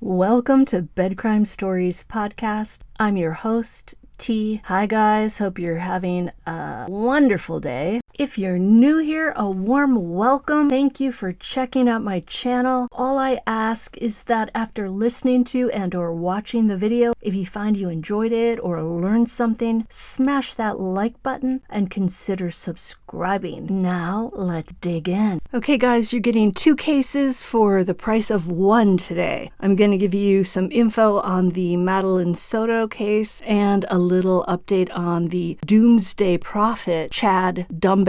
Welcome to Bed Crime Stories podcast. I'm your host, T. Hi guys, hope you're having a wonderful day. If you're new here, a warm welcome. Thank you for checking out my channel. All I ask is that after listening to and or watching the video, if you find you enjoyed it or learned something, smash that like button and consider subscribing. Now, let's dig in. Okay guys, you're getting 2 cases for the price of 1 today. I'm going to give you some info on the Madeline Soto case and a little update on the Doomsday prophet Chad Daybell,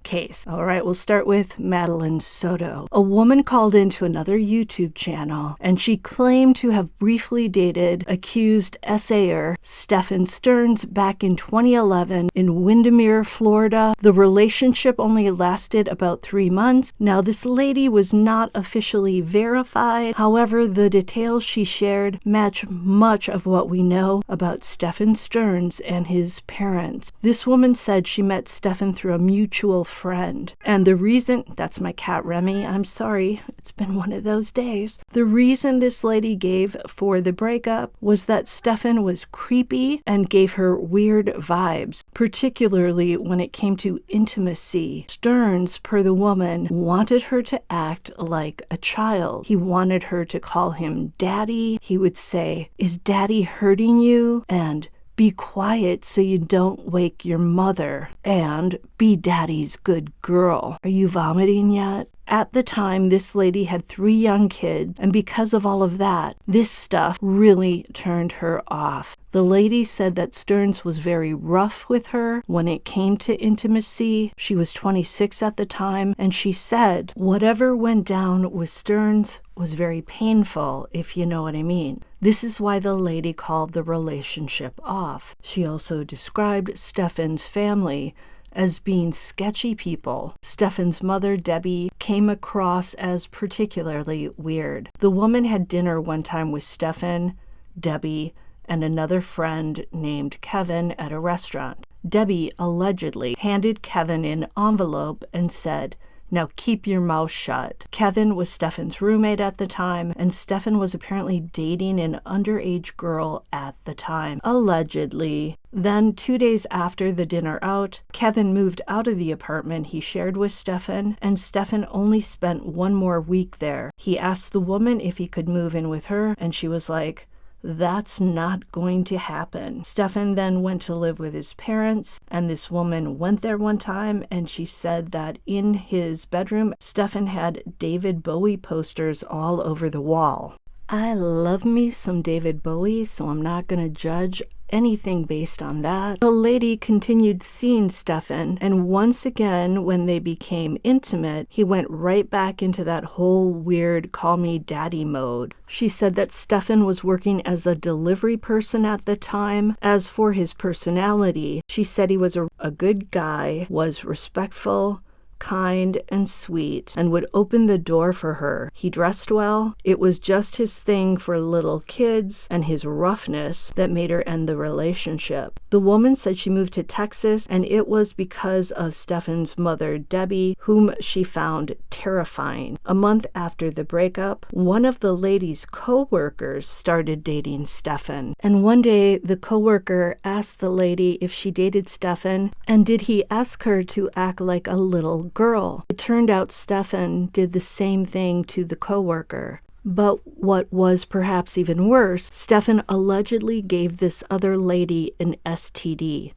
case. All right, we'll start with Madeline Soto. A woman called into another YouTube channel and she claimed to have briefly dated accused SAer Stephan Sterns back in 2011 in Windermere, Florida. The relationship only lasted about 3 months. Now, this lady was not officially verified. However, the details she shared match much of what we know about Stephan Sterns and his parents. This woman said she met Stephan through a mutual friend. And the reason, that's my cat Remy, I'm sorry, it's been one of those days. The reason this lady gave for the breakup was that Stephan was creepy and gave her weird vibes, particularly when it came to intimacy. Sterns, per the woman, wanted her to act like a child. He wanted her to call him daddy. He would say, "Is daddy hurting you?" And "Be quiet so you don't wake your mother," and "Be daddy's good girl. Are you vomiting yet?" At the time, this lady had 3 young kids, and because of all of that, this stuff really turned her off. The lady said that Sterns was very rough with her when it came to intimacy. She was 26 at the time, and she said whatever went down with Sterns was very painful, if you know what I mean. This is why the lady called the relationship off. She also described Stephan's family as being sketchy people. Stephan's mother, Debbie, came across as particularly weird. The woman had dinner one time with Stephan, Debbie, and another friend named Kevin at a restaurant. Debbie allegedly handed Kevin an envelope and said, "Now keep your mouth shut." Kevin was Stephan's roommate at the time, and Stephan was apparently dating an underage girl at the time, allegedly. Then 2 days after the dinner out, Kevin moved out of the apartment he shared with Stephan, and Stephan only spent 1 more week there. He asked the woman if he could move in with her, and she was like, "That's not going to happen." Stephan then went to live with his parents, and this woman went there one time, and she said that in his bedroom, Stephan had David Bowie posters all over the wall. I love me some David Bowie, so I'm not going to judge anything based on that. The lady continued seeing Stephan, and once again, when they became intimate, he went right back into that whole weird call me daddy mode. She said that Stephan was working as a delivery person at the time. As for his personality, she said he was a good guy, was respectful, kind, and sweet, and would open the door for her. He dressed well. It was just his thing for little kids and his roughness that made her end the relationship. The woman said she moved to Texas, and it was because of Stephan's mother, Debbie, whom she found terrifying. A month after the breakup, one of the lady's co-workers started dating Stephan. And one day, the co-worker asked the lady if she dated Stephan, and did he ask her to act like a little girl. It turned out Stephan did the same thing to the co-worker. But what was perhaps even worse, Stephan allegedly gave this other lady an STD.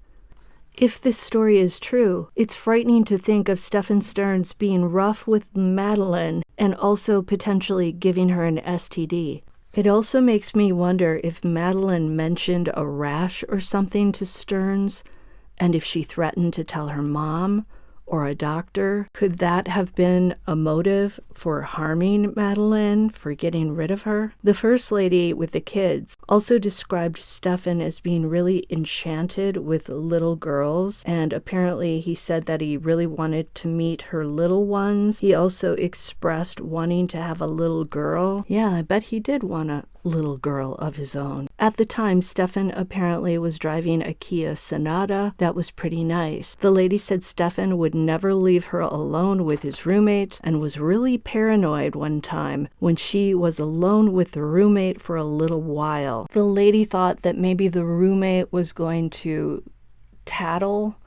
If this story is true, it's frightening to think of Stephan Sterns being rough with Madeline and also potentially giving her an STD. It also makes me wonder if Madeline mentioned a rash or something to Sterns, and if she threatened to tell her mom or a doctor. Could that have been a motive for harming Madeline, for getting rid of her? The first lady with the kids also described Stephan as being really enchanted with little girls, and apparently he said that he really wanted to meet her little ones. He also expressed wanting to have a little girl. Yeah, I bet he did want a little girl of his own. At the time, Stephan apparently was driving a Kia Sonata that was pretty nice. The lady said Stephan would never leave her alone with his roommate and was really paranoid one time when she was alone with the roommate for a little while. The lady thought that maybe the roommate was going to tattle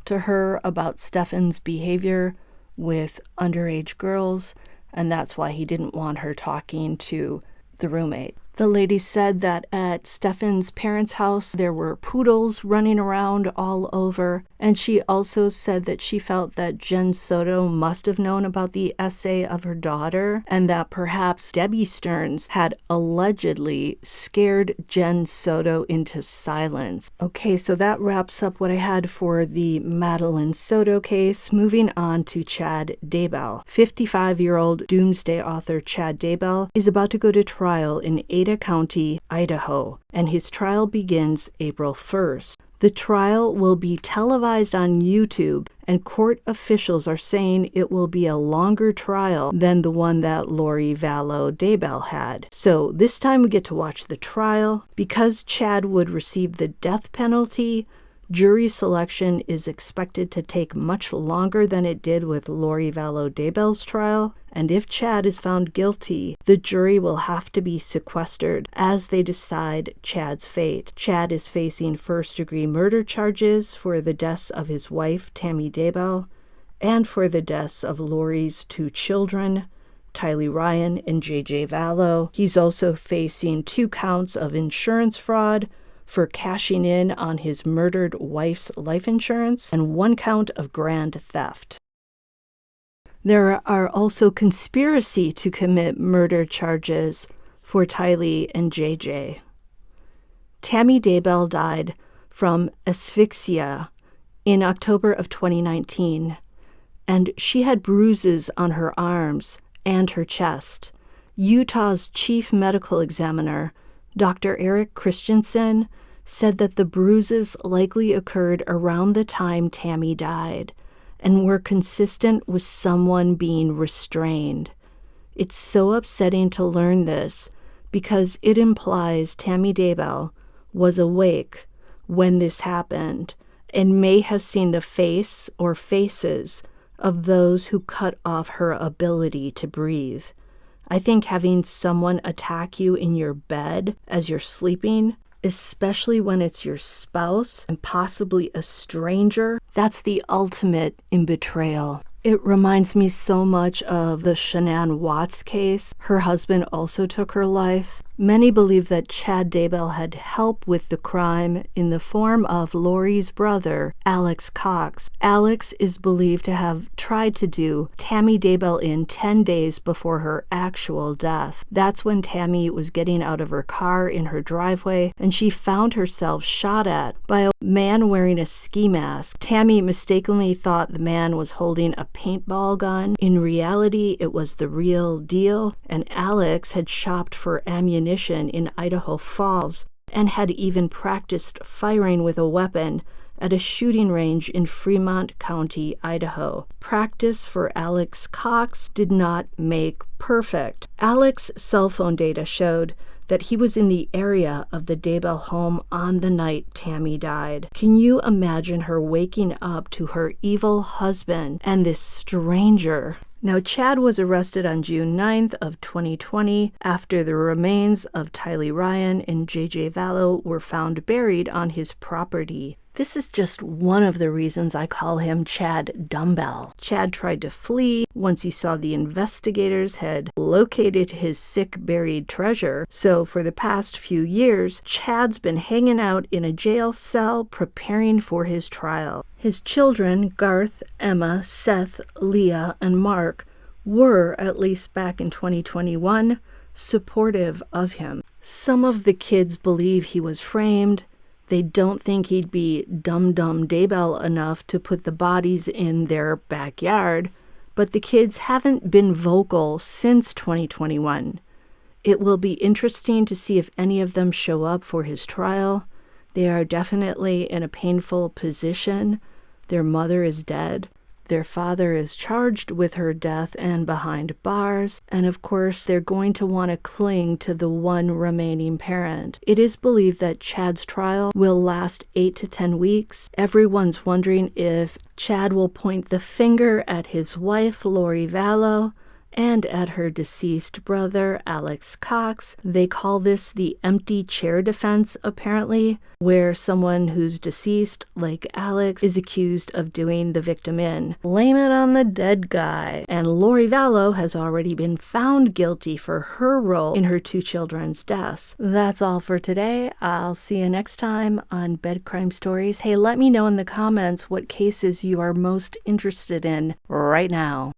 to her about Stephan's behavior with underage girls, and that's why he didn't want her talking to the roommate. The lady said that at Stephan's parents' house, there were poodles running around all over. And she also said that she felt that Jen Soto must have known about the essay of her daughter, and that perhaps Debbie Sterns had allegedly scared Jen Soto into silence. Okay, so that wraps up what I had for the Madeline Soto case. Moving on to Chad Daybell. 55-year-old Doomsday author Chad Daybell is about to go to trial in Ada County, Idaho, and his trial begins April 1st. The trial will be televised on YouTube, and court officials are saying it will be a longer trial than the one that Lori Vallow Daybell had. So this time we get to watch the trial. Because Chad would receive the death penalty, jury selection is expected to take much longer than it did with Lori Vallow Daybell's trial. And if Chad is found guilty, the jury will have to be sequestered as they decide Chad's fate. Chad is facing first-degree murder charges for the deaths of his wife, Tammy Daybell, and for the deaths of Lori's 2 children, Tylee Ryan and JJ Vallow. He's also facing 2 counts of insurance fraud for cashing in on his murdered wife's life insurance, and 1 count of grand theft. There are also conspiracy to commit murder charges for Tylee and JJ. Tammy Daybell died from asphyxia in October of 2019, and she had bruises on her arms and her chest. Utah's chief medical examiner, Dr. Eric Christensen, said that the bruises likely occurred around the time Tammy died and were consistent with someone being restrained. It's so upsetting to learn this because it implies Tammy Daybell was awake when this happened and may have seen the face or faces of those who cut off her ability to breathe. I think having someone attack you in your bed as you're sleeping, especially when it's your spouse and possibly a stranger, that's the ultimate in betrayal. It reminds me so much of the Shanann Watts case. Her husband also took her life. Many believe that Chad Daybell had help with the crime in the form of Lori's brother, Alex Cox. Alex is believed to have tried to do Tammy Daybell in 10 days before her actual death. That's when Tammy was getting out of her car in her driveway, and she found herself shot at by a man wearing a ski mask. Tammy mistakenly thought the man was holding a paintball gun. In reality, it was the real deal, and Alex had shopped for ammunition in Idaho Falls and had even practiced firing with a weapon at a shooting range in Fremont County, Idaho. Practice for Alex Cox did not make perfect. Alex's cell phone data showed that he was in the area of the Daybell home on the night Tammy died. Can you imagine her waking up to her evil husband and this stranger? Now, Chad was arrested on June 9th of 2020 after the remains of Tylee Ryan and JJ Vallow were found buried on his property. This is just one of the reasons I call him Chad Dumbell. Chad tried to flee once he saw the investigators had located his sick buried treasure. So for the past few years, Chad's been hanging out in a jail cell preparing for his trial. His children, Garth, Emma, Seth, Leah, and Mark, were, at least back in 2021, supportive of him. Some of the kids believe he was framed. They don't think he'd be dumb Daybell enough to put the bodies in their backyard, but the kids haven't been vocal since 2021. It will be interesting to see if any of them show up for his trial. They are definitely in a painful position. Their mother is dead. Their father is charged with her death and behind bars, and of course they're going to want to cling to the one remaining parent. It is believed that Chad's trial will last 8 to 10 weeks. Everyone's wondering if Chad will point the finger at his wife, Lori Vallow, and at her deceased brother, Alex Cox. They call this the empty chair defense, apparently, where someone who's deceased, like Alex, is accused of doing the victim in. Blame it on the dead guy. And Lori Vallow has already been found guilty for her role in her 2 children's deaths. That's all for today. I'll see you next time on Bed Crime Stories. Hey, let me know in the comments what cases you are most interested in right now.